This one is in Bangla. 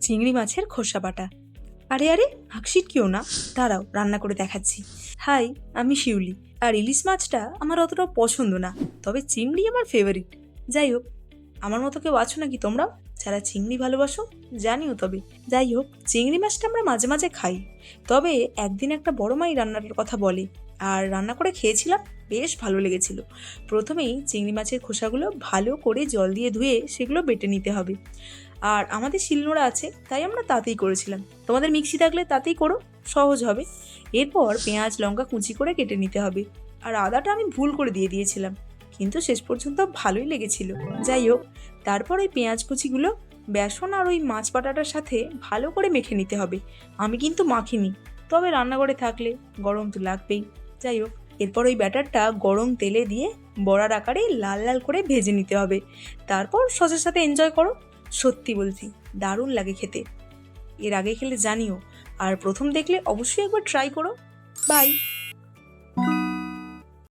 চিংড়ি মাছের খোসা বাটা। আরে আরে, হাঁকশিট কেউ না, দাঁড়াও রান্না করে দেখাচ্ছি। হাই, আমি শিউলি। আর ইলিশ মাছটা আমার অতটাও পছন্দ না, তবে চিংড়ি আমার ফেভারিট। যাই হোক, আমার মতো কেউ আছো নাকি তোমরাও যারা চিংড়ি ভালোবাসো? জানিও তবে। যাই হোক, চিংড়ি মাছটা আমরা মাঝে মাঝে খাই, তবে একদিন একটা বড় মাই রান্নাটার কথা বলে আর রান্না করে খেয়েছিলাম, বেশ ভালো লেগেছিল। প্রথমেই চিংড়ি মাছের খোসাগুলো ভালো করে জল দিয়ে ধুয়ে সেগুলো বেটে নিতে হবে। আর আমাদের শিলনোড়া আছে, তাই আমরা তাতেই করেছিলাম। তোমাদের মিক্সি থাকলে তাতেই করো, সহজ হবে। এরপর পেঁয়াজ লঙ্কা কুচি করে কেটে নিতে হবে। আর আদাটা আমি ভুল করে দিয়ে দিয়েছিলাম, কিন্তু শেষ পর্যন্ত ভালোই লেগেছিল। যাই হোক, তারপর ওই পেঁয়াজ কুচিগুলো বেসন আর ওই মাছ বাটাটার সাথে ভালো করে মেখে নিতে হবে। আমি কিন্তু মাখিনি, তবে রান্নাঘরে থাকলে গরম তো লাগবেই। যাই হোক, এরপর ওই ব্যাটারটা গরম তেলে দিয়ে বড়ার আকারে লাল লাল করে ভেজে নিতে হবে। তারপর সসের সাথে এনজয় করো। সত্যি বলছি, দারুণ লাগে খেতে। এর আগে খেলে জানিও, আর প্রথম দেখলে অবশ্যই একবার ট্রাই করো। বাই।